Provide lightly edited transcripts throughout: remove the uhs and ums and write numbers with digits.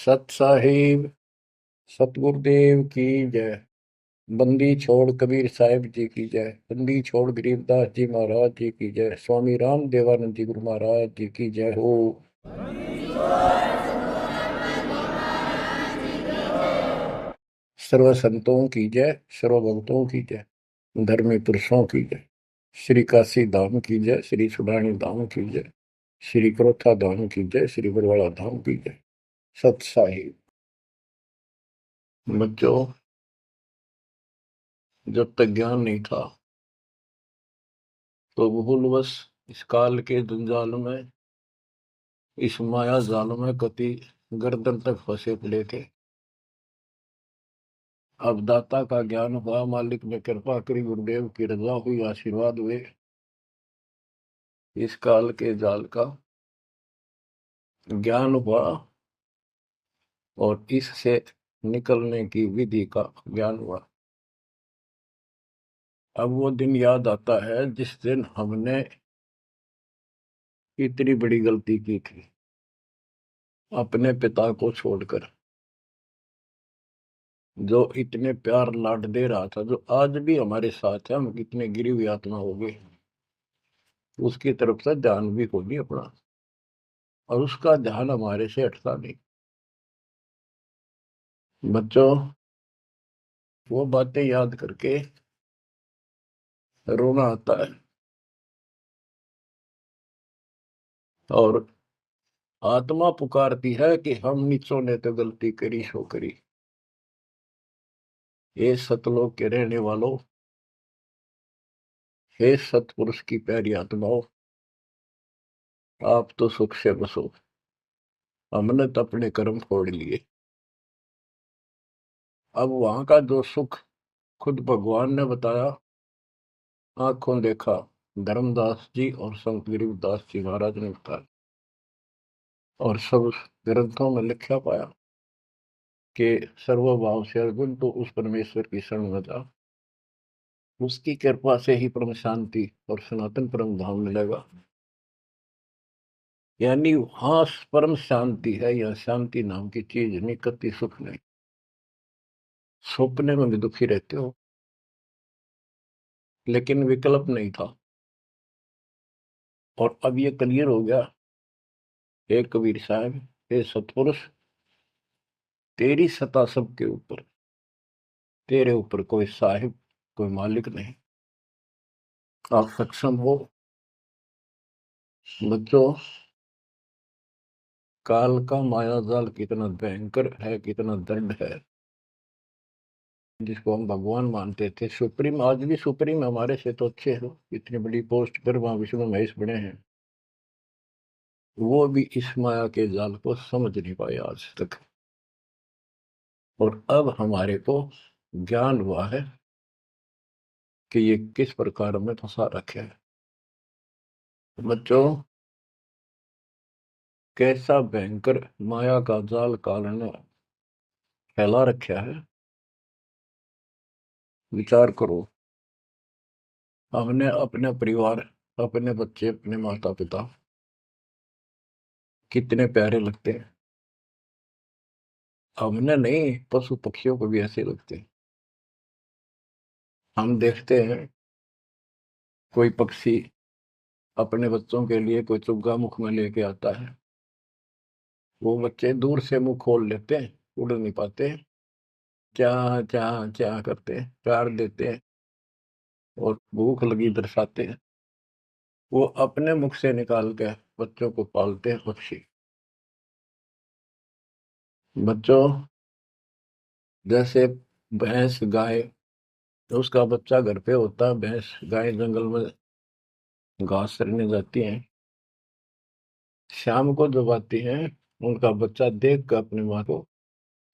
सत साहिब सतगुरुदेव की जय। बंदी छोड़ कबीर साहिब जी की जय। बंदी छोड़ गरीबदास जी महाराज जी की जय। स्वामी राम देवानंद जी गुरु महाराज जी की जय हो। सर्व संतों की जय, सर्व भक्तों की जय, धर्मी पुरुषों की जय। श्री काशी धाम की जय, श्री सुडानी धाम की जय, श्री क्रोथा धाम की जय, श्री बरवाड़ा धाम की जय। सत साहिब। बच्चों, जब तक ज्ञान नहीं था तो भूलवश इस काल के जंजाल में, इस माया जाल में कति गर्दन तक फंसे पड़े थे। अब दाता का ज्ञान हुआ, मालिक ने कृपा करी, गुरुदेव की रजा हुई, आशीर्वाद हुए। इस काल के जाल का ज्ञान हुआ और इससे निकलने की विधि का ज्ञान हुआ। अब वो दिन याद आता है जिस दिन हमने इतनी बड़ी गलती की थी, अपने पिता को छोड़कर, जो इतने प्यार लाड दे रहा था, जो आज भी हमारे साथ है। हम कितने गिरी हुई आत्मा हो गए, उसकी तरफ से ध्यान भी हो नहीं अपना, और उसका ध्यान हमारे से हटता नहीं। बच्चों, वो बातें याद करके रोना आता है। और आत्मा पुकारती है कि हम नीचों ने तो गलती करी सो करी। हे सतलोक के रहने वालों, हे सतपुरुष की प्यारी आत्माओं, आप तो सुख से बसो। हमने तो अपने कर्म फोड़ लिए। अब वहां का जो सुख खुद भगवान ने बताया, आंखों देखा, धर्मदास जी और संत गरीबदास जी महाराज ने बताया, और सब ग्रंथों में लिखा पाया कि सर्वभाव से अर्जुन तो उस परमेश्वर की शरण में जा, उसकी कृपा से ही परम शांति और सनातन परम धाम मिलेगा। यानी वहां परम शांति है, या शांति नाम की चीज नहीं, कति सुख नहीं। सपने में भी दुखी रहते हो, लेकिन विकल्प नहीं था। और अब ये क्लियर हो गया। हे कबीर साहब, हे सतपुरुष, तेरी सत्ता सबके ऊपर, तेरे ऊपर कोई साहिब, कोई मालिक नहीं। आप सक्षम हो। बच्चों, काल का माया जाल कितना भयंकर है, कितना दंड है। जिसको हम भगवान मानते थे, सुप्रीम, आज भी सुप्रीम हमारे से तो अच्छे हो, इतनी बड़ी पोस्ट पर वहां विष्णु महेश बने हैं, वो भी इस माया के जाल को समझ नहीं पाए आज तक। और अब हमारे को ज्ञान हुआ है कि ये किस प्रकार में फंसा रखे है। बच्चों, कैसा भयंकर माया का जाल काल ने फैला रखा है, विचार करो। हमने अपने परिवार, अपने बच्चे, अपने माता पिता कितने प्यारे लगते हैं। हमने नहीं, पशु पक्षियों को भी ऐसे लगते हैं। हम देखते हैं कोई पक्षी अपने बच्चों के लिए कोई चुग्गा मुख में लेके आता है, वो बच्चे दूर से मुंह खोल लेते हैं, उड़ नहीं पाते, क्या क्या क्या करते हैं, प्यार देते हैं और भूख लगी दर्शाते हैं। वो अपने मुख से निकाल के बच्चों को पालते हैं पक्षी। बच्चों, जैसे भैंस गाय, उसका बच्चा घर पे होता है, भैंस गाय जंगल में घास चरने जाती हैं, शाम को जब आती हैं, उनका बच्चा देख कर अपनी माँ को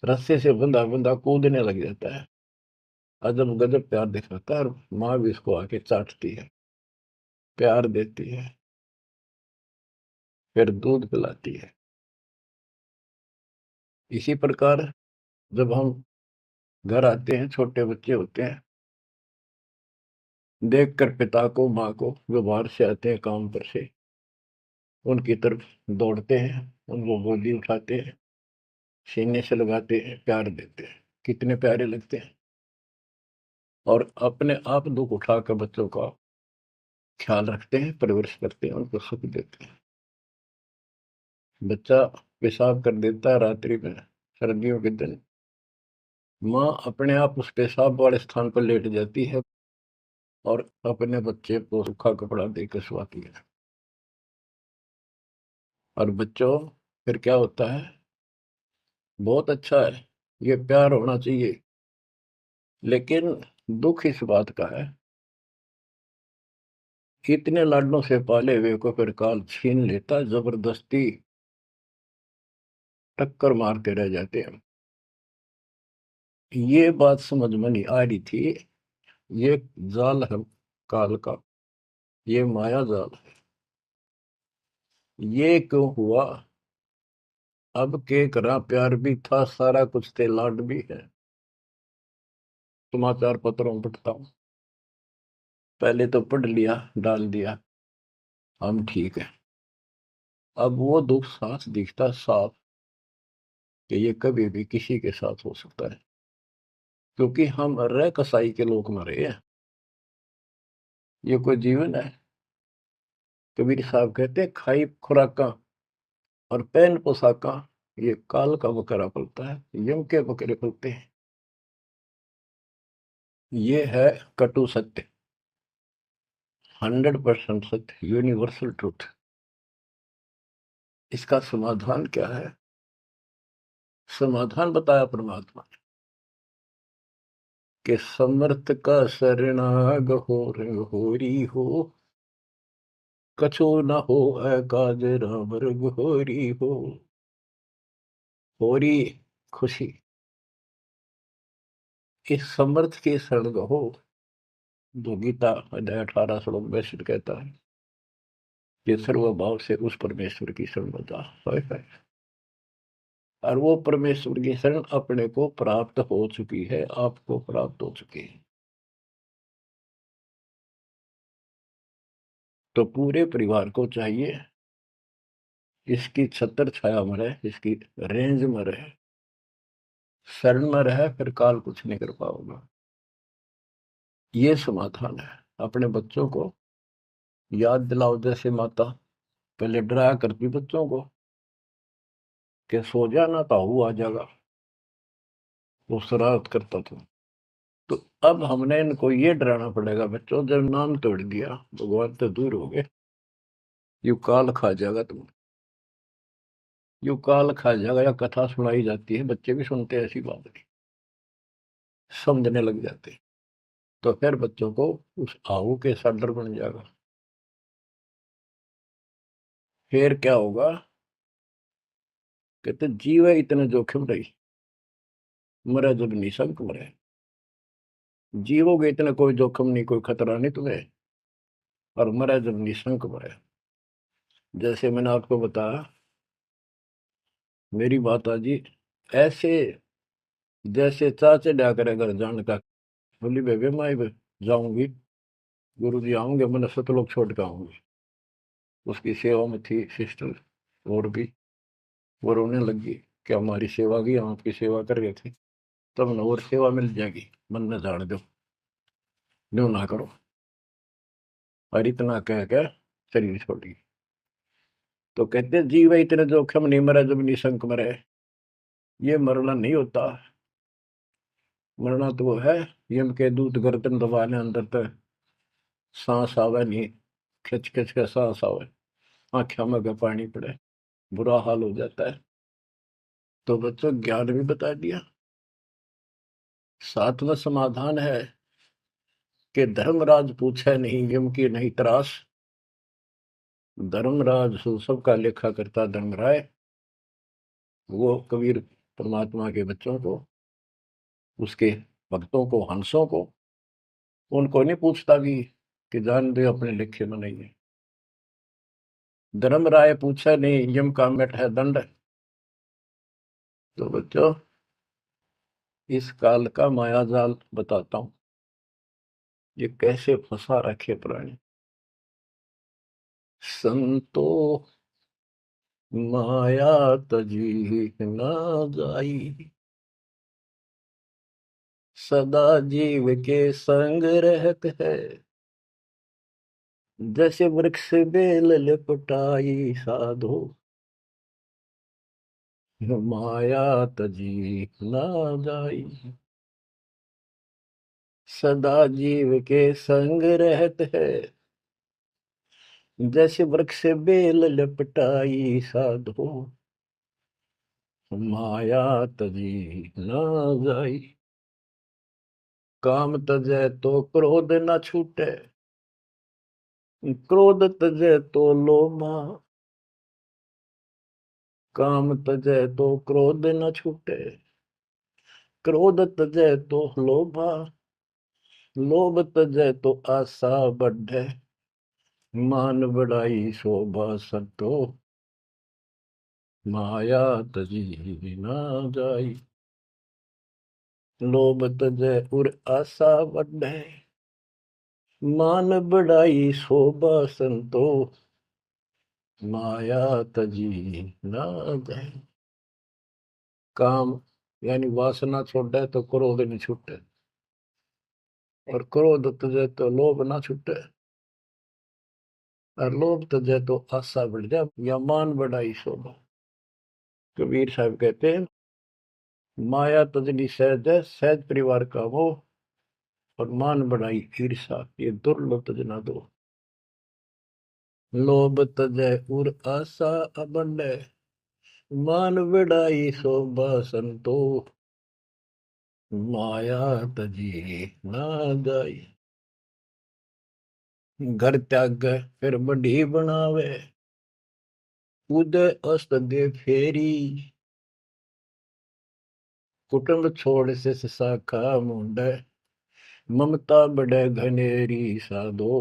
रस्से से बंधा बंधा कूदने लग जाता है। अजब गजब प्यार दिखाता है, और माँ भी इसको आके चाटती है, प्यार देती है, फिर दूध पिलाती है। इसी प्रकार जब हम घर आते हैं, छोटे बच्चे होते हैं, देख कर पिता को, माँ को, जो बाहर से आते हैं काम पर से, उनकी तरफ दौड़ते हैं, उनको गोदी उठाते हैं, सीने से लगाते हैं, प्यार देते हैं, कितने प्यारे लगते हैं। और अपने आप दुख उठाकर बच्चों का ख्याल रखते हैं, परवरिश करते हैं, उनको सुख देते हैं। बच्चा पेशाब कर देता है रात्रि में, सर्दियों के दिन, माँ अपने आप उस पेशाब वाले स्थान पर लेट जाती है और अपने बच्चे को सूखा कपड़ा देकर सुलाती है। और बच्चों, फिर क्या होता है? बहुत अच्छा है, ये प्यार होना चाहिए। लेकिन दुख इस बात का है, इतने लाडों से पाले हुए को फिर काल छीन लेता, जबरदस्ती टक्कर मारते रह जाते हैं। ये बात समझ में नहीं आ रही थी, ये जाल है काल का, ये माया जाल है। ये क्यों हुआ? अब के करा, प्यार भी था, सारा कुछ थे, लाड भी है। समाचार पत्रों में पढ़ता हूं, पहले तो पढ़ लिया, डाल दिया, हम ठीक है। अब वो दुख साफ दिखता साफ कि ये कभी भी किसी के साथ हो सकता है, क्योंकि हम रह कसाई के लोग मरे हैं। ये कोई जीवन है? कबीर साहब कहते हैं, खाई खुराका और पहन पोशाका, ये काल का बकरा पलता है, यम के बकरे पलते हैं। ये है कटु सत्य, 100% सत्य, यूनिवर्सल ट्रूथ। इसका समाधान क्या है? समाधान बताया परमात्मा ने कि समर्थ का शरणाग हो रे होरी हो, कछु न हो काज राम रग होरी हो। होरी खुशी, इस समर्थ की शरण हो, जो गीता अध्याय 18 श्लोक 62 कहता है कि सर्वभाव से उस परमेश्वर की शरण बता। और वो परमेश्वर की शरण अपने को प्राप्त हो चुकी है, आपको प्राप्त हो चुकी है। तो पूरे परिवार को चाहिए इसकी छत्र छाया में रहे, इसकी रेंज में रहे, शरण में रहे, फिर काल कुछ नहीं कर पाओगे। ये समाधान है। अपने बच्चों को याद दिलाओ, जैसे माता पहले डराया करती बच्चों को कि सो जाना, ताऊ आ जाएगा, वो शरारत करता था। तो अब हमने इनको ये डराना पड़ेगा, बच्चों जब नाम तोड़ दिया, भगवान तो दूर हो गए, यू काल खा जाएगा तुम, यू काल खा जाएगा। या कथा सुनाई जाती है, बच्चे भी सुनते हैं, ऐसी बात नहीं, समझने लग जाते हैं। तो फिर बच्चों को उस आहू के साथ डर बन जाएगा। फिर क्या होगा? कहते जीव है इतने जोखिम रही, मरे जब निशंक मरे। जीवोगे इतना कोई जोखिम नहीं, कोई खतरा नहीं तुम्हें, और मरे जब निशंक मरे। जैसे मैंने आपको बताया, मेरी माता जी ऐसे, जैसे चाचे डा करे घर जाने का, बोली बेबे मैं जाऊंगी, गुरु जी आऊंगे, मैंने सतलोक छोड़ के आऊंगी। उसकी सेवा में थी सिस्टर, और भी वो रोने लगी कि हमारी सेवा की, हम आपकी सेवा कर रहे थे, तब न और सेवा मिल जाएगी, मन में जान दो, न्यू ना करो। और इतना कह के शरीर छोड़ी। तो कहते जीव इतने जोखिम नहीं, मरे जब निशंक मरे। ये मरना नहीं होता, मरना तो वो है, यम के दूत गर्दन दबाने, अंदर तक सांस आवे नहीं, खिंच खिंच के सांस आवे, आंखों में का पानी पड़े, बुरा हाल हो जाता है। तो बच्चों, ज्ञान भी बता दिया। सातवां समाधान है कि धर्मराज पूछे नहीं, यम की नहीं त्रास। धर्मराज सबका लेखा करता धर्मराय, वो कबीर परमात्मा के बच्चों को, उसके भक्तों को, हंसों को, उनको नहीं पूछता कि जान दे अपने लिखे में नहीं है। धर्मराय पूछा नहीं, यम का मिट है दंड। तो बच्चों, इस काल का माया जाल बताता हूं, ये कैसे फंसा रखे प्राणी। संतो माया तजी ना जाई। सदा जीव के संग रहत है, जैसे वृक्ष बेल लिपटाई साधो। माया तजी ना जाई। सदा जीव के संग रहत है, जैसे वृक्ष बेल लिपटाई साधो। माया तजी ना जाई। काम तजै तो क्रोध न छूटे, क्रोध तजै तो लोभा। काम तजै तो क्रोध न छूटे, क्रोध तजै तो लोभा। लोभ तजै तो आशा बढ़े, मान बढ़ाई शोभा सतो। माया तजी ना जाई। लोभ तजै उर आशा बढ़े, मान बढ़ाई शोभा संतो। माया तजी ना जाई। काम यानी वासना छोड़े तो क्रोध नहीं छूटे, और क्रोध तजे तो लोभ ना छूटे, और लोभ तजे तो आशा बढ़ जाए या मान बढ़ाई शोभा। कबीर साहब कहते हैं, माया तजनी सहज है, सहज परिवार का वो, और मान बढ़ाई ईर्षा, ये दुर्लभ तजना दो। लोभ तजय उर आशा अबंडे, मान बढ़ाई शोभा संतो। माया तजी ना जाई। घर त्याग फिर बढ़ी बनावे, उदय अस्त दे फेरी। कुटुंब छोड़ से शाखा मुंडे, ममता बढ़े घनेरी साधो।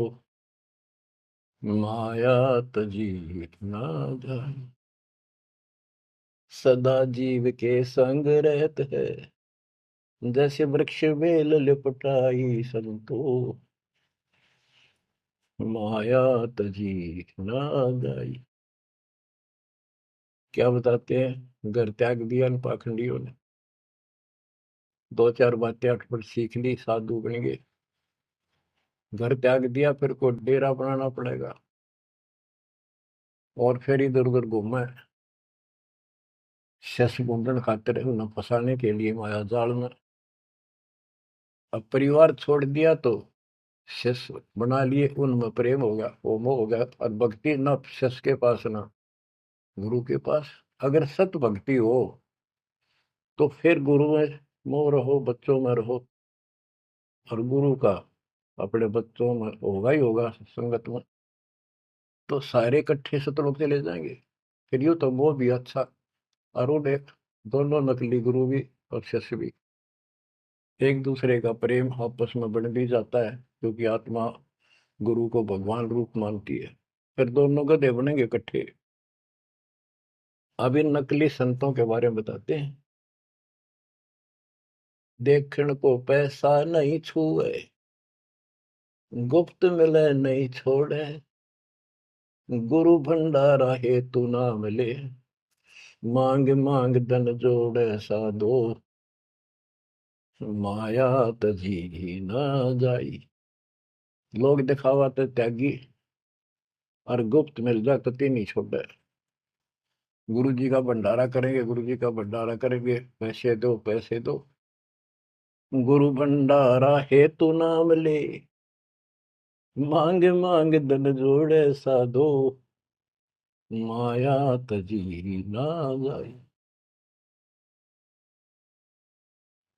माया तजी ना जाए। सदा जीव के संग रहत है, जैसे वृक्ष बेल लिपटाई संतो। माया तजी ना जाई। क्या बताते हैं, घर त्याग दिया इन पाखंडियों ने, दो चार बातें अटपट सीख ली, साधु बन गए। घर त्याग दिया, फिर को डेरा बनाना पड़ेगा, और फिर इधर उधर घूमे, शस घूमने खातिर उन्हें फंसाने के लिए माया जाल में। अब परिवार छोड़ दिया तो शस बना लिए, उनमें प्रेम हो गया, वो मोह हो गया, और भक्ति न शस के पास ना गुरु के पास। अगर सत भक्ति हो तो फिर गुरु में मोह रहो, बच्चों में रहो, और गुरु का अपने बच्चों में होगा ही होगा संगत में, तो सारे इकट्ठे सतलोक चले जाएंगे। फिर यूं तो मोह भी अच्छा, अरुण एक, दोनों नकली गुरु भी और शिष्य भी। एक दूसरे का प्रेम आपस में बढ़ भी जाता है, क्योंकि आत्मा गुरु को भगवान रूप मानती है। फिर दोनों गधे बनेंगे इकट्ठे। अब इन नकली संतों के बारे में बताते हैं। देखण को पैसा नहीं छुए, गुप्त मिले नहीं छोड़े। गुरु भंडारा हेतु ना मिले, मांग मांग धन जोड़े साधो। माया तजी ना जाई। लोग दिखावा तो त्यागी, और गुप्त मिल जाए कति नहीं छोड़े। गुरु जी का भंडारा करेंगे, गुरु जी का भंडारा करेंगे, पैसे दो पैसे दो। गुरु भंडारा हेतु ना मिले, मांग मांग धन जोड़े साधो। माया तजी ना जाई।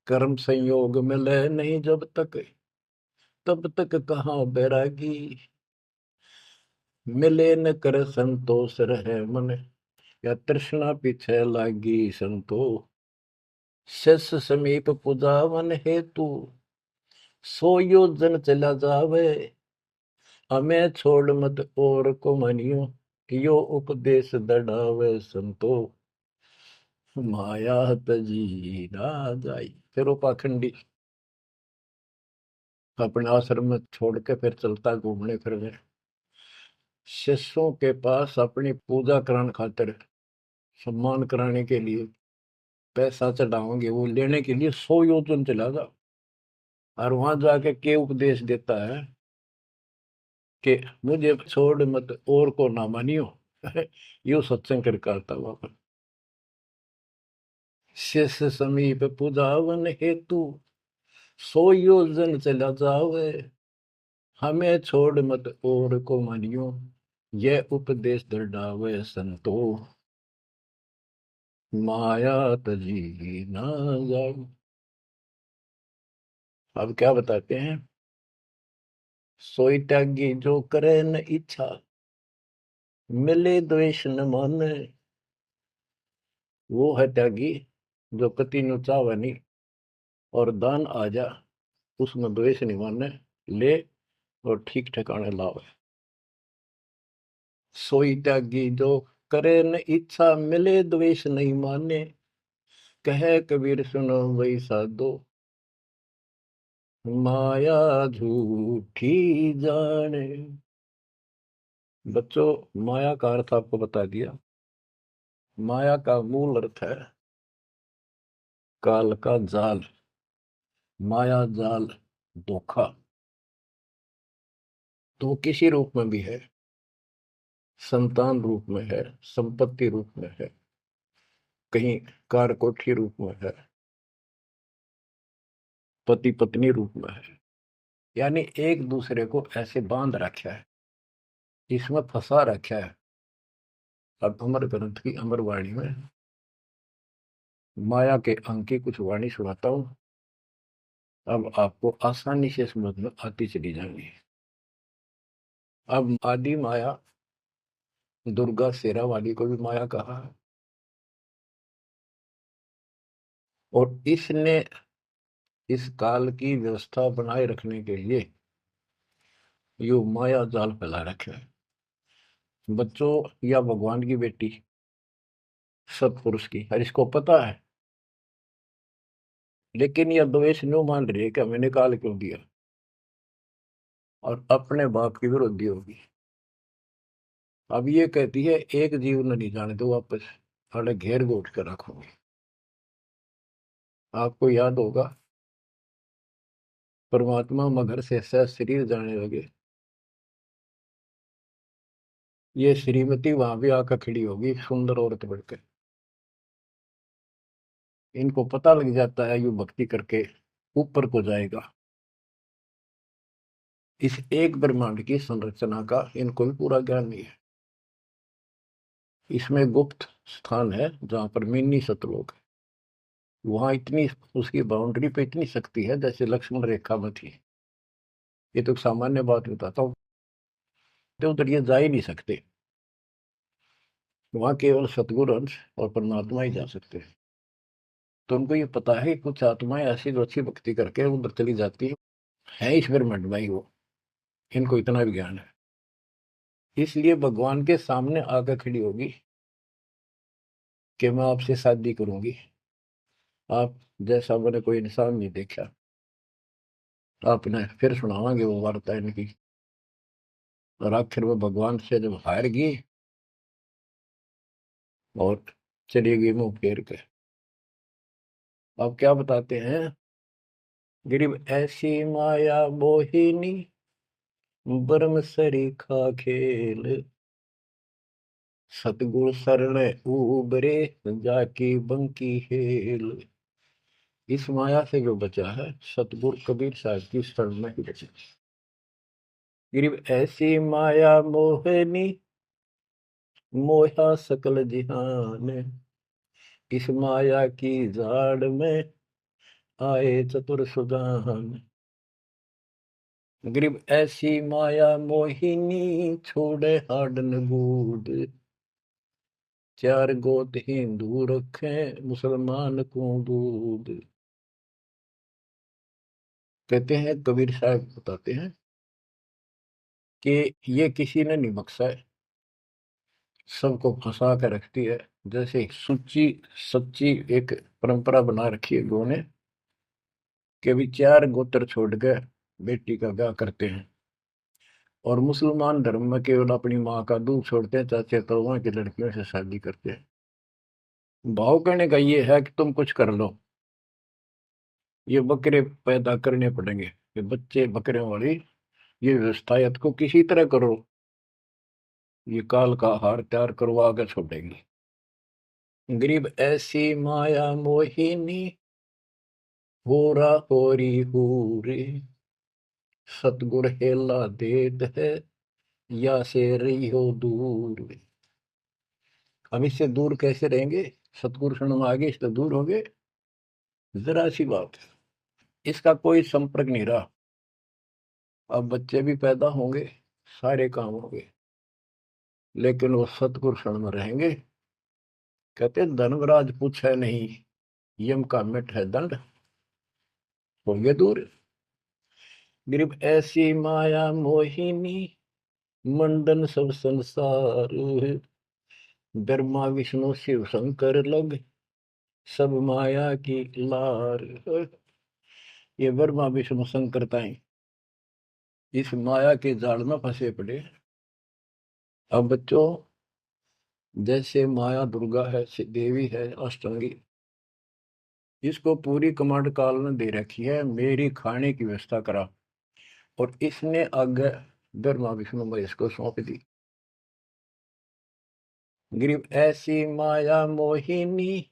कर्म संयोग मिले नहीं जब तक, तब तक कहाँ बैरागी। मिले न कर संतोष रहे मन, या तृष्णा पीछे लागी संतो। शिष्य समीप पुजावन हेतु, सो योजन चला जावे। हमें छोड़ मत और को मनियो, यो उपदेश दड़ावे संतो। माया तजी ना जाई। फिर वो पाखंडी अपने आश्रम में छोड़ के फिर चलता घूमने फिरने शिष्यों के पास अपनी पूजा कराने खातिर। सम्मान कराने के लिए पैसा चढ़ाओगे, वो लेने के लिए 100 योजन चला जा, और वहां जाके के उपदेश देता है कि मुझे छोड़ मत और को ना मानियो। यो सत्संग करके आता वहां पर। शेष समीप पुजावन हेतु 100 योजन चला जावे, हमें छोड़ मत और को मानियो, यह उपदेश दृढ़ावे संतो, माया तजी ना जाओ। अब क्या बताते हैं, सोई त्यागी जो करे न इच्छा, मिले द्वेष न माने। वो है त्यागी जो कति नु चावे नहीं, और दान आ जा उसमें द्वेष नहीं माने, ले और ठीक ठिकाने लावे। सोई त्यागी जो करे न इच्छा, मिले द्वेष नहीं माने, कहे कबीर सुनो वही साधो, माया झूठी जाने। बच्चों, माया का अर्थ आपको बता दिया। माया का मूल अर्थ है काल का जाल, माया जाल, धोखा। तो किसी रूप में भी है, संतान रूप में है, संपत्ति रूप में है, कहीं कार कोठी रूप में है, पति पत्नी रूप में है, यानी एक दूसरे को ऐसे बांध रखा है, इसमें फंसा रखा है। अब अमर ग्रंथ की अमर वाणी में माया के अंक की कुछ वाणी सुनाता हूं। अब आपको आसानी से समझ में आती चली जाएंगी। अब आदि माया, दुर्गा शेरा वाली को भी माया कहा है, और इसने इस काल की व्यवस्था बनाए रखने के लिए यो माया जाल फैला रखा है। बच्चों, या भगवान की बेटी सतपुरुष की, हर इसको पता है, लेकिन यह द्वेष न्यू मान रही है कि हमें निकाल क्यों दिया, और अपने बाप की विरोधी होगी। अब ये कहती है एक जीव न नहीं जाने दो वापस, अरे घेर घोट कर रखोगे। आपको याद होगा, परमात्मा मगर से सह शरीर जाने लगे, ये श्रीमती वहां भी आकर खड़ी होगी सुंदर औरत बढ़कर। इनको पता लग जाता है यू भक्ति करके ऊपर को जाएगा। इस एक ब्रह्मांड की संरचना का इनको भी पूरा ज्ञान नहीं है। इसमें गुप्त स्थान है जहां पर मिनी सतलोक है, वहां इतनी उसकी बाउंड्री पे इतनी शक्ति है जैसे लक्ष्मण रेखा में थी। ये तो सामान्य बात बताता हूँ, तो उधर ये जा ही नहीं सकते, वहां केवल सतगुरु अंश और परमात्मा ही जा सकते हैं। तो उनको ये पता है कि कुछ आत्माएं ऐसी जो अच्छी भक्ति करके उधर चली जाती है इस ब्रह्मांड में ही वो, इनको इतना भी ज्ञान है। इसलिए भगवान के सामने आकर खड़ी होगी कि मैं आपसे शादी करूंगी, आप जैसा मैंने कोई इंसान नहीं देखा। आपने फिर सुनावांगे वो वार्ता इनकी। और आखिर में भगवान से जब हार गई और चली गई मुंह फेर के। अब क्या बताते हैं, गरीब ऐसी माया मोहिनी, ब्रह्म सरीखा खेल, सतगुर शरण उबरे, जाकी बंकी हेल। इस माया से जो बचा है सतगुरु कबीर साहब की शरण में ही बचा। गरीब ऐसी माया मोहनी, मोहा सकल जिहान, इस माया की जाड़ में आए चतुर सुजान। गरीब ऐसी माया मोहिनी, छोड़े हाडन बूढ़, चार गोत हिंदू रखे, मुसलमान को दूध। कहते हैं, कबीर साहब बताते हैं कि ये किसी ने नहीं बख्शा है, सबको फंसा कर रखती है। जैसे एक सुच्ची सच्ची एक परंपरा बना रखी है लोगों ने कि भी चार गोत्र छोड़ के बेटी का ब्याह करते हैं, और मुसलमान धर्म में केवल अपनी माँ का दूध छोड़ते हैं, चाचे ताऊओं की लड़कियों से शादी करते हैं। भाव कहने का ये है कि तुम कुछ कर लो, ये बकरे पैदा करने पड़ेंगे, ये बच्चे बकरे वाली ये व्यवस्था को किसी तरह करो, ये काल का हार तैयार करवा के छोड़ेंगी। गरीब ऐसी माया मोहिनी, होरा होरी हूरे, सतगुर हेला देत है, या से रही हो दूर। हम इससे दूर कैसे रहेंगे? सतगुरु शरण में आगे इससे दूर हो गए? जरा सी बात, इसका कोई संपर्क नहीं रहा। अब बच्चे भी पैदा होंगे, सारे काम होंगे, लेकिन वो सतगुरु शरण में रहेंगे। कहते धर्मराज पूछे नहीं, यम का मिट है दंड, होंगे दूर। गरीब ऐसी माया मोहिनी, मंडन सब संसार, ब्रह्मा विष्णु शिव शंकर लग, सब माया की लार। ये ब्रह्मा विष्णु शंकरताएं इस माया के जाल में फंसे पड़े। अब बच्चों, जैसे माया दुर्गा है, देवी है, अष्टांगी, इसको पूरी कमांड काल ने दे रखी है, मेरी खाने की व्यवस्था करा, और इसने आगे ब्रह्मा विष्णु महेश को सौंप दी। गरीब ऐसी माया मोहिनी,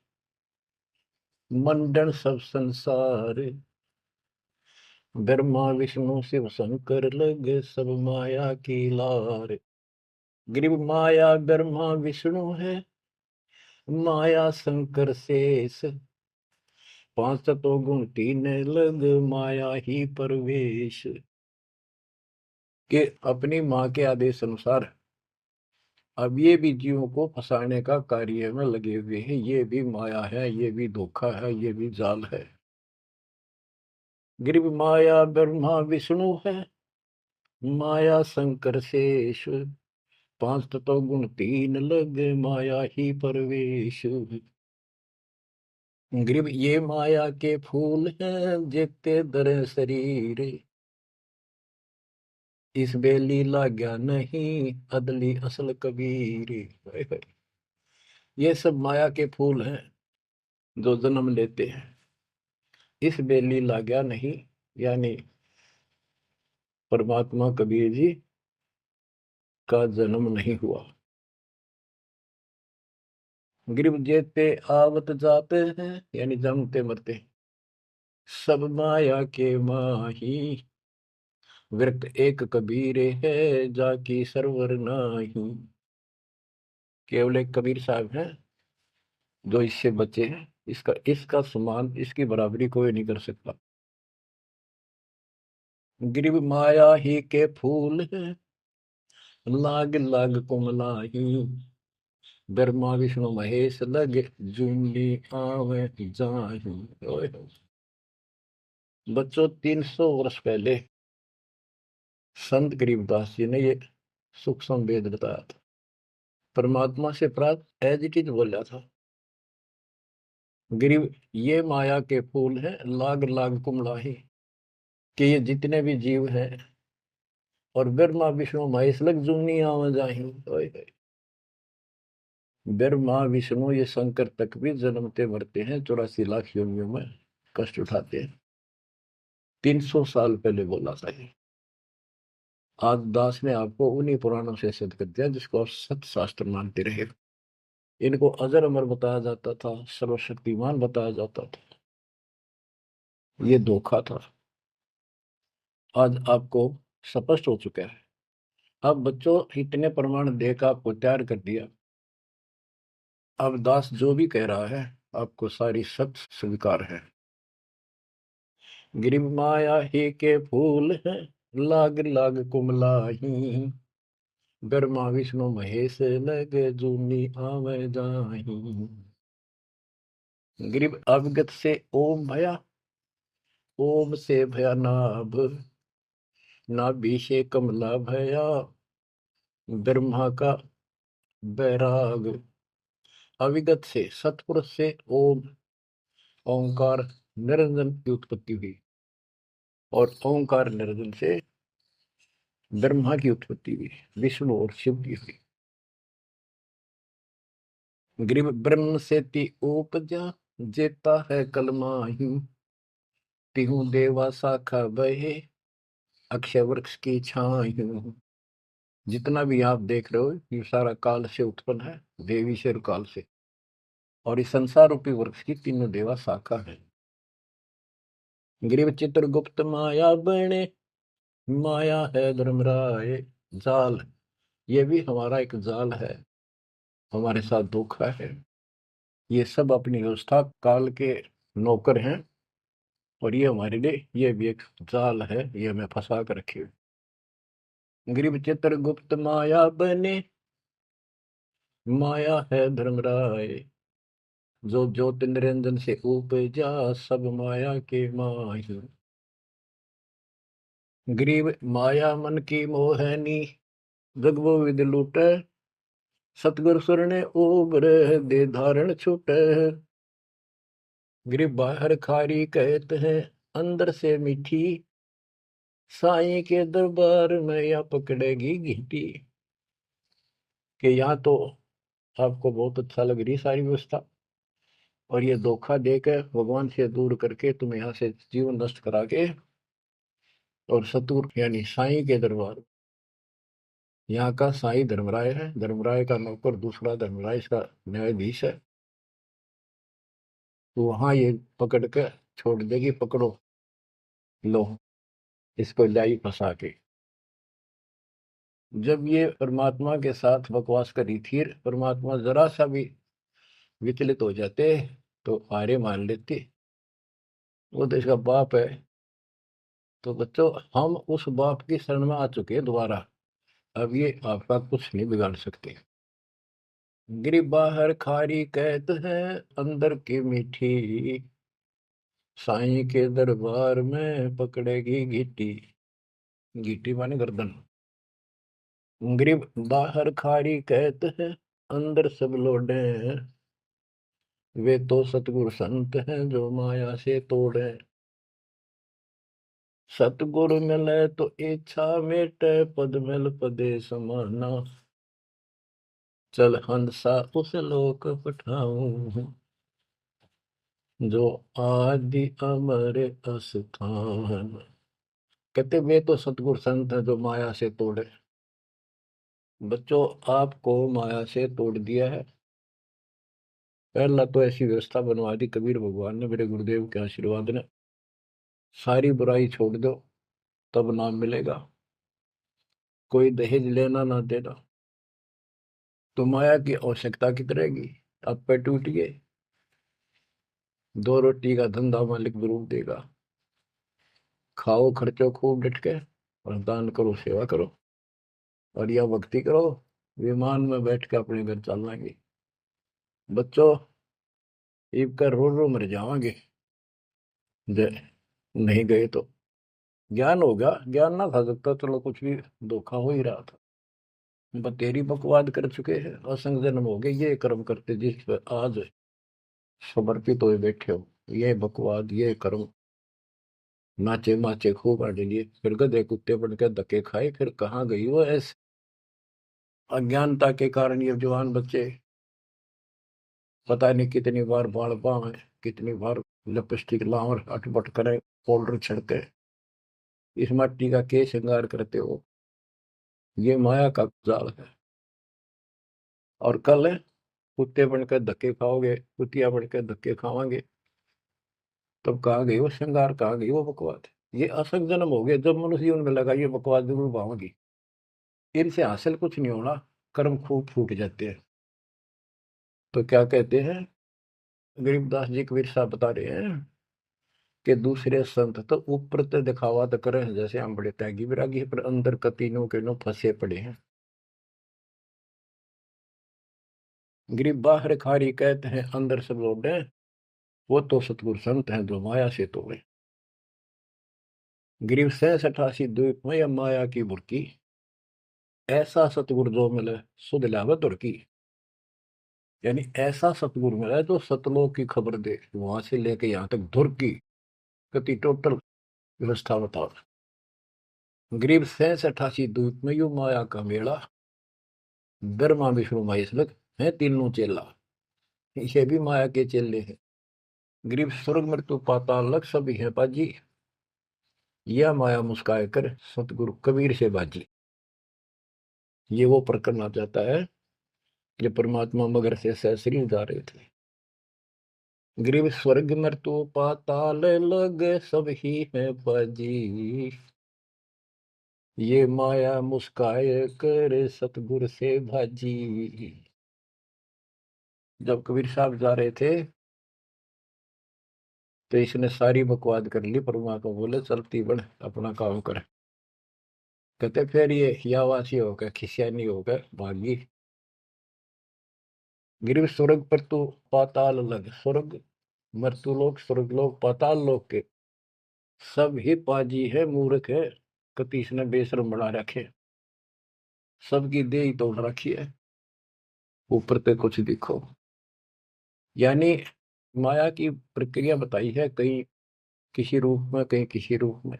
मंडन सब संसार, ब्रह्मा विष्णु शिव शंकर लगे, सब माया की लार। गरीब माया ब्रह्मा विष्णु है, माया शंकर शेष, पांच तो गुण तीन लग, माया ही परवेश। के अपनी माँ के आदेश अनुसार अब ये भी जीवों को फंसाने का कार्य में लगे हुए हैं। ये भी माया है, ये भी धोखा है, ये भी जाल है। गरीब माया ब्रह्मा विष्णु है, माया शंकर शेष, पांच तत्व गुण तीन लग, माया ही परवेश। गरीब ये माया के फूल हैं, जेते दर शरीर, इस बेली लाग्या नहीं, अदली असल कबीर। ये सब माया के फूल हैं जो जन्म लेते हैं, इस बेली लाग्या नहीं, यानी परमात्मा कबीर जी का जन्म नहीं हुआ। गरीब जेते आवत जाते हैं, यानी जन्मते मरते, सब माया के माही, व्यक्त एक कबीर है, जाकी सरवर नाही। केवल एक कबीर साहब हैं जो इससे बचे हैं, इसका इसका समान, इसकी बराबरी कोई नहीं कर सकता। गरीब माया ही के फूल है, लाग लाग कुमलाही, ब्रह्मा विष्णु महेश लगे, जूनी आवे जाही। ओए होए। बच्चों, 300 वर्ष पहले संत गरीबदास जी ने ये सूक्ष्म वेद बताया था, परमात्मा से प्राप्त एज इट इज बोला था। गरीब ये माया के फूल हैं, लाग लाग कुमलाही, कि ये जितने भी जीव हैं, और ब्रह्मा विष्णु महेश लग, जूनी आवे जाही। ओए होए। ब्रह्मा विष्णु ये शंकर तक भी जन्मते मरते हैं, 84 लाख योनियों में कष्ट उठाते हैं। 300 साल पहले बोला था ये। आज दास ने आपको उन्हीं पुराणों से सिद्ध कर दिया जिसको आप सत्य शास्त्र मानते रहे। इनको अजर अमर बताया जाता था, सर्वशक्तिमान बताया जाता था, ये धोखा था। आज आपको स्पष्ट हो चुका है। अब बच्चों, इतने प्रमाण देकर आपको तैयार कर दिया। अब दास जो भी कह रहा है आपको सारी सत्य स्वीकार है। गिरिम माया ही के फूल है, लाग लाग कुमलाही, ब्रह्मा विष्णु महेश लगे, जूनी आवे जाही। गिरिब अवगत से ओम भया, ओम से भया नाभ, नाभि से कमला भया, ब्रह्मा का बैराग। अविगत से, सतपुरुष से ओम, ओंकार निरंजन की उत्पत्ति हुई, और ओंकार निरंजन से ब्रह्मा की उत्पत्ति हुई, विष्णु और शिव की हुई। गरीब ब्रह्म से ती उपजा, जेता है कलमाही, तिहु देवा शाखा बहे, अक्षय वृक्ष की छाई। जितना भी आप देख रहे हो ये सारा काल से उत्पन्न है, देवी से और काल से, और इस संसार रूपी वृक्ष की तीनों देवा शाखा है। ग्रीव चित्रगुप्त माया बने, माया है धर्मराय जाल। ये भी हमारा एक जाल है, हमारे साथ धोखा है। ये सब अपनी व्यवस्था काल के नौकर हैं, और ये हमारे लिए ये भी एक जाल है, ये हमें फंसा कर रखे हुए। ग्रीव चित्रगुप्त माया बने, माया है धर्मराय, जो ज्योति निरंजन से उपजा, सब माया के माही। ग्रीव माया मन की मोहनी, जग वो विद लूटे, सतगुर सुर ने उग्र दे धारण छूटे। ग्रीव बाहर खारी कहते हैं, अंदर से मीठी, साईं के दरबार में या पकड़ेगी घीटी। कि यहाँ तो आपको बहुत अच्छा लग रही सारी व्यवस्था, और ये धोखा देकर भगवान से दूर करके तुम यहाँ से जीवन नष्ट करा के, और सतुर यानी साईं के दरबार, यहाँ का साईं धर्मराय है, धर्मराय का नौकर दूसरा धर्मराय इसका न्यायाधीश है, तो वहां ये पकड़ के छोड़ देगी, पकड़ो लो इसको लाई फंसा के। जब ये परमात्मा के साथ बकवास करी थी, परमात्मा जरा सा भी विचलित हो जाते तो हारे मान लेते, वो तो इसका बाप है। तो बच्चों हम उस बाप की शरण में आ चुके हैं दोबारा, अब ये आपका कुछ नहीं बिगाड़ सकते। गिरी बाहर खारी कहते हैं, अंदर की मीठी, साईं के दरबार में पकड़ेगी गीटी। गीटी माने गर्दन। ग्रीब बाहर खारी कहते हैं, अंदर सब लोडे हैं, वे तो सतगुरु संत हैं जो माया से तोड़े। सतगुरु मिले तो इच्छा मेटे, पद मिल पदे समाना, चल हंसा उस लोक पठाऊं, जो आदि अमर अस्थान। कहते वे तो सतगुरु संत हैं जो माया से तोड़े। बच्चों आपको माया से तोड़ दिया है। पहला तो ऐसी व्यवस्था बनवा दी कबीर भगवान ने, मेरे गुरुदेव के आशीर्वाद ने, सारी बुराई छोड़ दो तब नाम मिलेगा, कोई दहेज लेना ना देना, तो माया की आवश्यकता की रहेगी। अब पे टूट गए, दो रोटी का धंधा मालिक जरूर देगा, खाओ खर्चो खूब डट के, और दान करो सेवा करो, और यह भक्ति करो, विमान में बैठ के अपने घर चल लाएंगे। बच्चों ईब कर रो रो मर जाओगे, नहीं गए तो। ज्ञान होगा, ज्ञान ना खा सकता, चलो कुछ भी धोखा हो ही रहा था, बतेरी बकवाद कर चुके हैं, असंग जन्म हो गए ये कर्म करते जिस पर आज समर्पित हुए बैठे हो, ये बकवाद ये कर्म, नाचे माचे खूब आने लिए, फिर गधे कुत्ते बन के धक्के खाए, फिर कहाँ गई वो ऐसे अज्ञानता के कारण। ये जवान बच्चे पता नहीं कितनी बार बाल पावे, कितनी बार लिपस्टिक लावर अटपट करे, पाउडर छिड़के, इस मट्टी का के श्रृंगार करते हो, ये माया का जाल है। और कल कुत्ते बनकर धक्के खाओगे, कुतिया बनकर धक्के खावांगे, तब कहाँ गई वो श्रृंगार, कहाँ गई वो बकवाद। ये असंग जन्म हो गया, जब मनुष्य जीवन में लगा ये बकवाद जरूर भावगी, इनसे हासिल कुछ नहीं होना, कर्म खूब फूट जाते हैं। तो क्या कहते हैं गरीबदास जी कबीर साहब बता रहे हैं कि दूसरे संत तो ऊपर तो दिखावा तो करें जैसे हम बड़े त्यागी विरागी, पर अंदर कतीनों के नो फंसे पड़े हैं। गरीब बाहर खारी कहते हैं, अंदर सब लोग हैं, वो तो सतगुरु संत हैं जो माया से तोड़े। गिरीव 87 द्वीप में या माया की बुरकी, ऐसा सतगुरु जो मिले सुध लावे दुर्की। यानी ऐसा सतगुरु मिला है जो सतलोक की खबर दे, वहां से लेके यहाँ तक धुर की गति टोटल व्यवस्था बताओ। गरीब 87 द्वीप में यू माया का मेला, ब्रह्मा विष्णु महेश लग है तीनों चेला। ये भी माया के चेले हैं। गरीब स्वर्ग मृत्यु पाताल लख सभी है पाजी, यह माया मुस्काए कर सतगुरु कबीर से बाजी। ये वो प्रकरण आ जाता है जब परमात्मा मगर से सहसरी जा रहे थे। गरीब स्वर्ग मृत्यु पाताल लग सब ही है बाजी, ये माया मुस्काए कर सतगुरु से भाजी। जब कबीर साहब जा रहे थे तो इसने सारी बकवाद कर ली, परमात्मा बोले चलती बढ़ अपना काम कर। कहते फिर ये यावासी होकर खिसियानी होकर भागी। गिर स्वर्ग पर तू पाताल लग, स्वर्ग मर्तुलोक स्वर्गलोक पाताल लोक के सब ही पाजी है मूर्ख है, कतीस ने बेशरम बना रखे, सबकी दे ही तोड़ रखी है, ऊपर पे कुछ दिखो। यानी माया की प्रक्रिया बताई है, कहीं किसी रूप में कहीं किसी रूप में।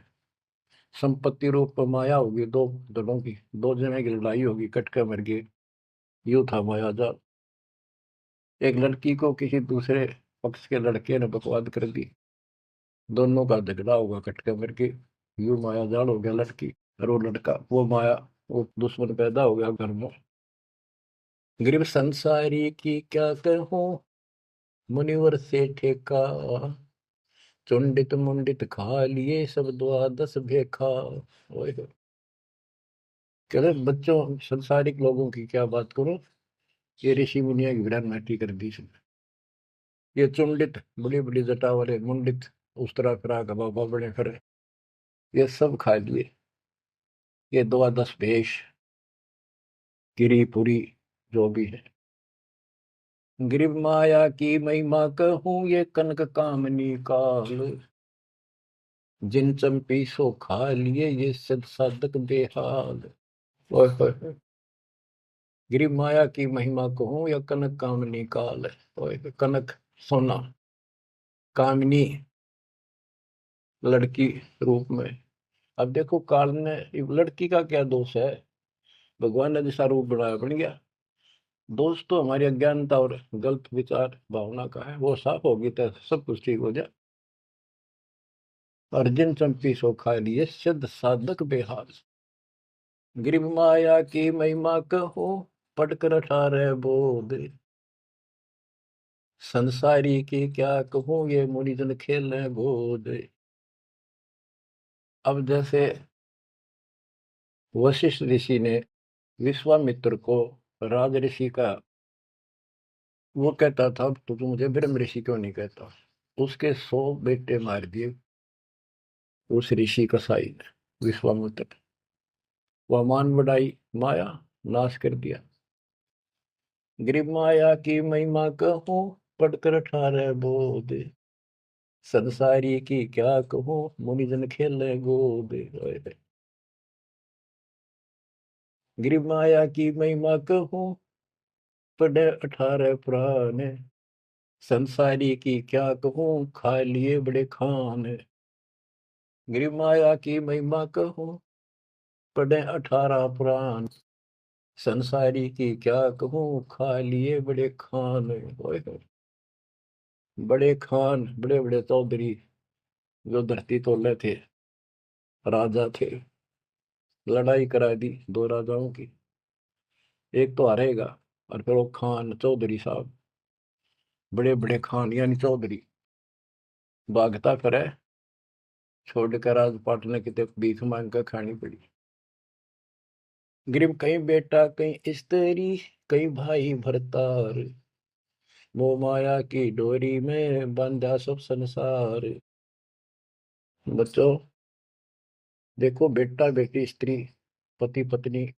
संपत्ति रूप में माया होगी, दो दलों की, दो जने की लड़ाई होगी, कटके मर गए, यूं था माया जाल। एक लड़की को किसी दूसरे पक्ष के लड़के ने बकवाद कर दी, दोनों का झगड़ा होगा, कटके मर गए, यूं माया जाल हो गया लड़की और वो लड़का, वो माया, वो दुश्मन पैदा हो गया घर में। गरीब संसारी की क्या कहूं, मुनिवर से ठेका, चुंडित मुंडित खा लिए सब द्वादश भेखा। ओए होए। कह रहे बच्चों संसारिक लोगों की क्या बात करूं, ये ऋषि मुनिया की विरान माटी कर दी इसने। ये चुंडित बड़ी बड़ी जटा वाले मुंडित उस तरह फिरा बाबा बड़े फिरे, ये सब खा लिए, ये द्वादश भेष गिरी पुरी जो भी है। गिरिव माया की महिमा कहूं, ये कनक कामनी काल, जिन चंपी सो खा लिए ये सद साधक बेहाल। ओए होए होए। गिरिव माया की महिमा कहूं या कनक कामनी काल, ओए होए, कनक सोना, कामिनी लड़की रूप में। अब देखो काल ने, लड़की का क्या दोष है, भगवान ने जैसा रूप बनाया बन गया। दोष तो हमारी अज्ञानता और गलत विचार भावना का है, वो साफ होगी तो सब कुछ ठीक हो जाए। अर्जुन चंपी सो खा लिए सिद्ध साधक बेहाल, गिरिव माया की महिमा कहो, पढ़कर अठारह बोध, संसारी की क्या कहूं ये मुनिजन खेल गोद। अब जैसे वशिष्ठ ऋषि ने विश्वामित्र को राज ऋषि का, वो कहता था तो तू मुझे ब्रह्म ऋषि क्यों नहीं कहता, उसके 100 बेटे मार दिए उस ऋषि कसाई ने, विश्वामित्र। वह मान बढ़ाई माया, नाश कर दिया। गिरिव माया की महिमा कहूं, पढ़कर अठारह बोध, संसारी की क्या कहूं मुनिजन खेले गोद। गिरिव माया की महिमा कहूं, पढ़े 18 पुराण, संसारी की क्या कहूं खा लिए बड़े खान। गिरिव माया की महिमा कहूं, पढ़े 18 पुराण, संसारी की क्या कहूं खा लिए बड़े खान। ओए होए। बड़े खान, बड़े बड़े चौधरी जो धरती तोले थे, राजा थे, लड़ाई करा दी दो राजाओं की, एक तो हारेगा, और फिर वो खान चौधरी साहब, बड़े बड़े खान यानी चौधरी, भागता फिरे, छोड़कर राजपाट ने कितने भीख मांग कर खानी पड़ी। गिरिव कहीं बेटा कहीं स्त्री, कहीं भाई भरतार, मोह माया की डोरी में बंधा सब संसार। बच्चों देखो, बेटा बेटी स्त्री पति पत्नी,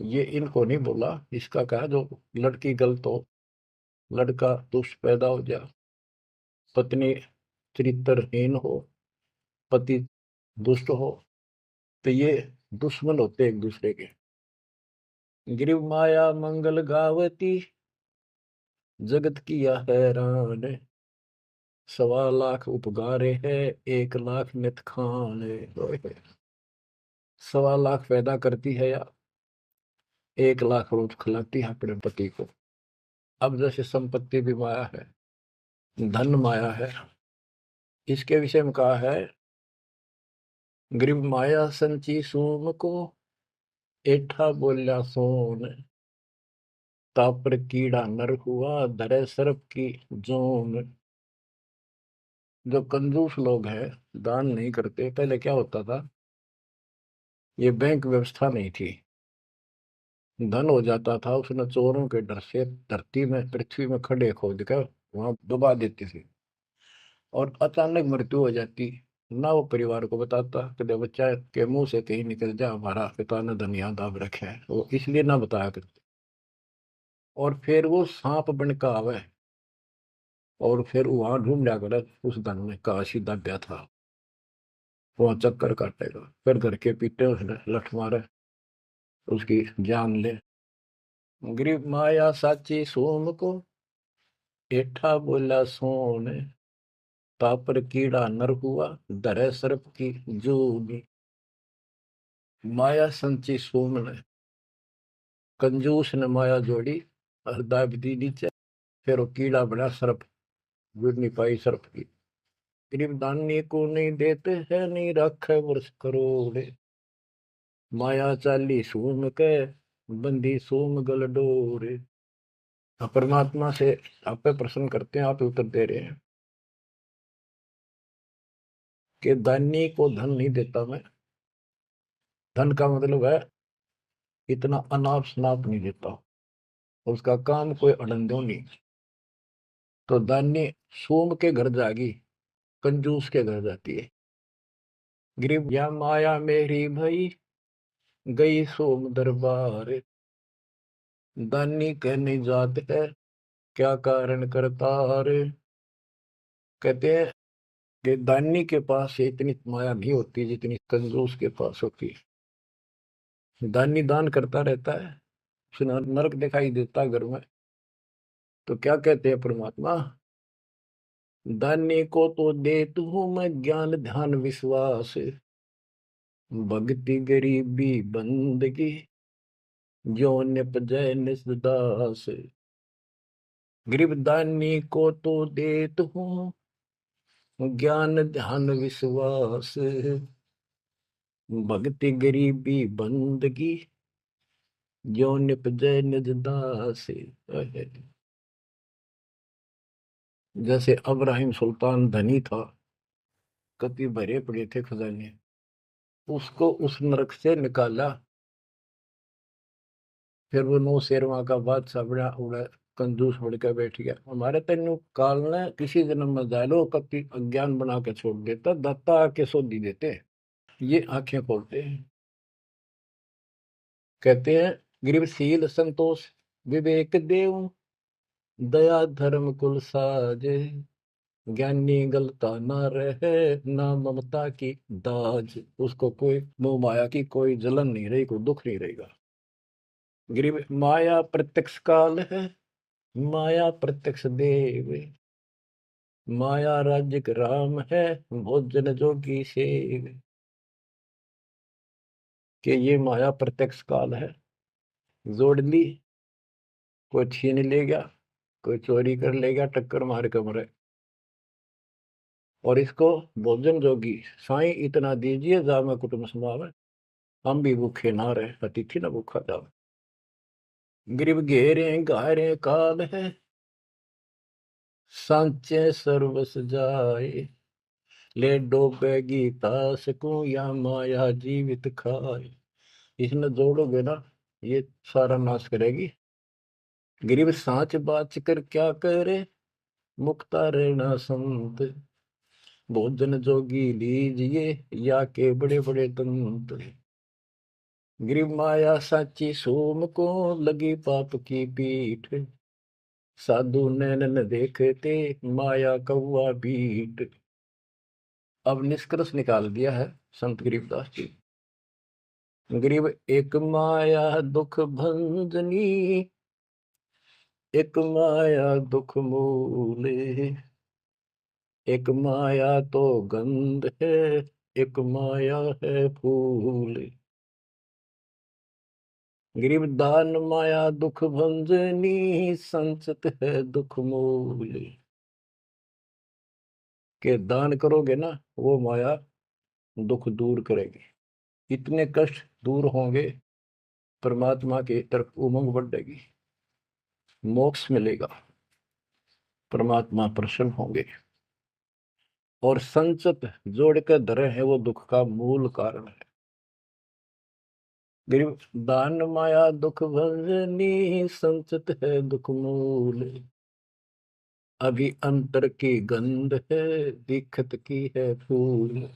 ये इनको नहीं बोला, इसका कहा जो लड़की गलत हो, लड़का दुष्ट पैदा हो जाए, पत्नी चरित्रहीन हो, पति दुष्ट हो, तो ये दुश्मन होते एक दूसरे के। गिरिव माया मंगल गावती, जगत किया हैरान, 1.25 लाख उपगारे है, 1 लाख नित खान। 1.25 लाख पैदा करती है या 1 लाख रोज खिलाती है अपने पति को। अब जैसे संपत्ति भी माया है, धन माया है, इसके विषय में कहा है, गरीब माया संची सूम को, एठा बोल्या सोन, तापर कीड़ा नर हुआ, धरे सर्प की जोन। जो कंजूस लोग हैं, दान नहीं करते, पहले क्या होता था, ये बैंक व्यवस्था नहीं थी, धन हो जाता था उसने चोरों के डर से धरती में, पृथ्वी में खड्डे खोद कर वहां डुबा देती थी, और अचानक मृत्यु हो जाती, ना वो परिवार को बताता, कदे बच्चा के मुंह से कहीं निकल जा हमारा पिता ने धन याद दाब रखे है, वो इसलिए ना बताया करते। और फिर वो सांप बन का आवे, और फिर वहां ढूंढ लिया करे उस धन में काशी दाब्या था, वहां चक्कर काटेगा, फिर घर के पीटे उसने लठ मारे, उसकी जान ले। गरीब माया साची सोम को, एठा बोला सोन, तापर कीड़ा नर हुआ, धरे सर्प की जूनी। माया संची सोम ने, कंजूस ने माया जोड़ी, और दाब दी नीचे, फिर वो कीड़ा बना सर्प, गिर नहीं पाई सर्प की। गरीब दानी को नहीं देते हैं, नहीं रखे वर्ष करोड़े, माया चाली सोम के, बंदी सोम गल डोरे। परमात्मा से आप पे प्रश्न करते हैं, आप उत्तर दे रहे हैं कि दानी को धन नहीं देता मैं, धन का मतलब है इतना अनाप शनाप नहीं देता, उसका काम कोई अड़ंदो नहीं। तो दानी सोम के घर जागी, कंजूस के घर जाती है। गरीब या माया मेरी भई, गई सोम दरबार, दानी कहने जात है, क्या कारण करतार। कहते हैं कि दानी के पास इतनी माया नहीं होती जितनी कंजूस के पास होती है। दानी दान करता रहता है, उसे नरक दिखाई देता है घर में। तो क्या कहते हैं परमात्मा, दानी को तो देत हूं मैं ज्ञान ध्यान विश्वास, भक्ति गरीबी बंदगी, जो निपजय निजदास। गरीब दानी को तो देत हूँ ज्ञान ध्यान विश्वास, भक्ति गरीबी बंदगी, जो निपजय निजदास। जैसे अब्राहिम सुल्तान धनी था, कति भरे पड़े थे खजाने, उसको उस नरक से निकाला, फिर वो नौ शेरवा का बादशाह बड़ा उड़ा, कंजूस बढ़कर बैठ गया। हमारे तेन काल ने किसी जन्म में जालो कति अज्ञान बना के छोड़ देता, दाता आके सोधी देते, ये आंखें खोलते हैं। कहते हैं, गरीबशील संतोष विवेक देव, दया धर्म कुल साजे, ज्ञानी गलता ना रहे, ना ममता की दाज। उसको कोई मोह माया की कोई जलन नहीं रही, कोई दुख नहीं रहेगा। गरीब माया प्रत्यक्ष काल है, माया प्रत्यक्ष देव, माया राज्य राम है, भोजन जोगी सेव। कि ये माया प्रत्यक्ष काल है, जोड़ ली, कोई छीन लेगा, कोई चोरी कर लेगा, टक्कर मार के मरे। और इसको भोजन जोगी, साईं इतना दीजिए जामे कुटुंब समावे, हम भी भूखे ना रहे, अतिथि न भूखा जावे। गरीब घेरे घारे काल है, सांचे सर्वस जाए, ले डोबेगी तास को, या माया जीवित खाए। इसने जोड़ोगे ना, ये सारा नाश करेगी। गरीब सांच बाच कर क्या करे, मुक्ता रहना संत, भोजन जोगी लीजिए, या के बड़े बड़े दंत। गरीब माया साची सोम को, लगी पाप की पीठ, साधु नैन न देखते, माया कौआ बीट। अब निष्कर्ष निकाल दिया है संत गरीबदास जी। गरीब एक माया दुख भंजनी, एक माया दुख मूले, एक माया तो गंध है, एक माया है फूल। गरीब दान माया दुख भंजनी, संचत है दुख मूल। के दान करोगे ना, वो माया दुख दूर करेगी। इतने कष्ट दूर होंगे, परमात्मा की तरफ उमंग बढ़ेगी, मोक्ष मिलेगा, परमात्मा प्रसन्न होंगे। और संचत जोड़ कर धरे है, वो दुख का मूल कारण है। गरीब दान माया दुख भंजनी, संचत है दुख मूल। अभी अंतर की गंध है, दिखत की है फूल।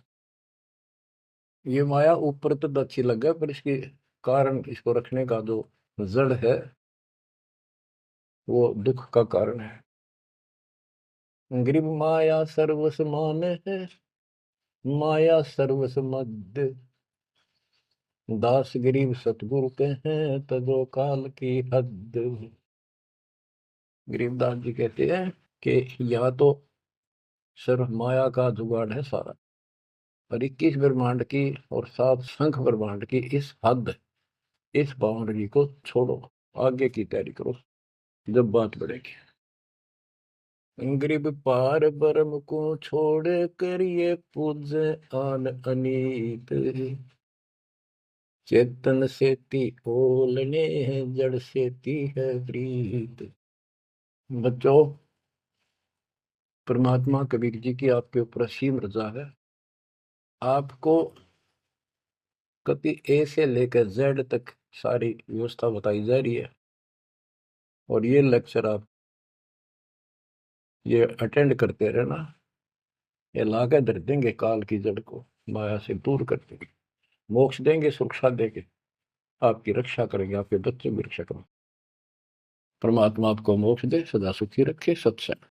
ये माया ऊपर तो अच्छी लगे, पर इसके कारण, इसको रखने का जो जड़ है, वो दुख का कारण है। गरीब माया सर्वस मान है, माया सर्वस मद। दास गरीब सतगुरु के हैं, तजो काल की हद। गरीबदास जी कहते हैं कि यहाँ तो सिर्फ माया का जुगाड़ है सारा, और 21 ब्रह्मांड की और 7 शंख ब्रह्मांड की इस हद, इस बाउंड्री को छोड़ो, आगे की तैयारी करो, जब बात बढ़ेगी। गरीब पार ब्रह्म को छोड़ कर ये पूजे आन अनीत। चेतन सेती ओलने हैं, जड़ सेती है प्रीत। बच्चों, परमात्मा कबीर जी की आपके ऊपर असीम रजा है। आपको कति ए से लेकर जेड तक सारी व्यवस्था बताई जा रही है, और ये लेक्चर आप ये अटेंड करते रहना, ये लाके धर देंगे काल की जड़ को, माया से दूर कर देंगे, मोक्ष देंगे, सुरक्षा देंगे, आपकी रक्षा करेंगे, आपके बच्चे भी रक्षा करेंगे। परमात्मा आपको मोक्ष दे, सदा सुखी रखे। सत्संग।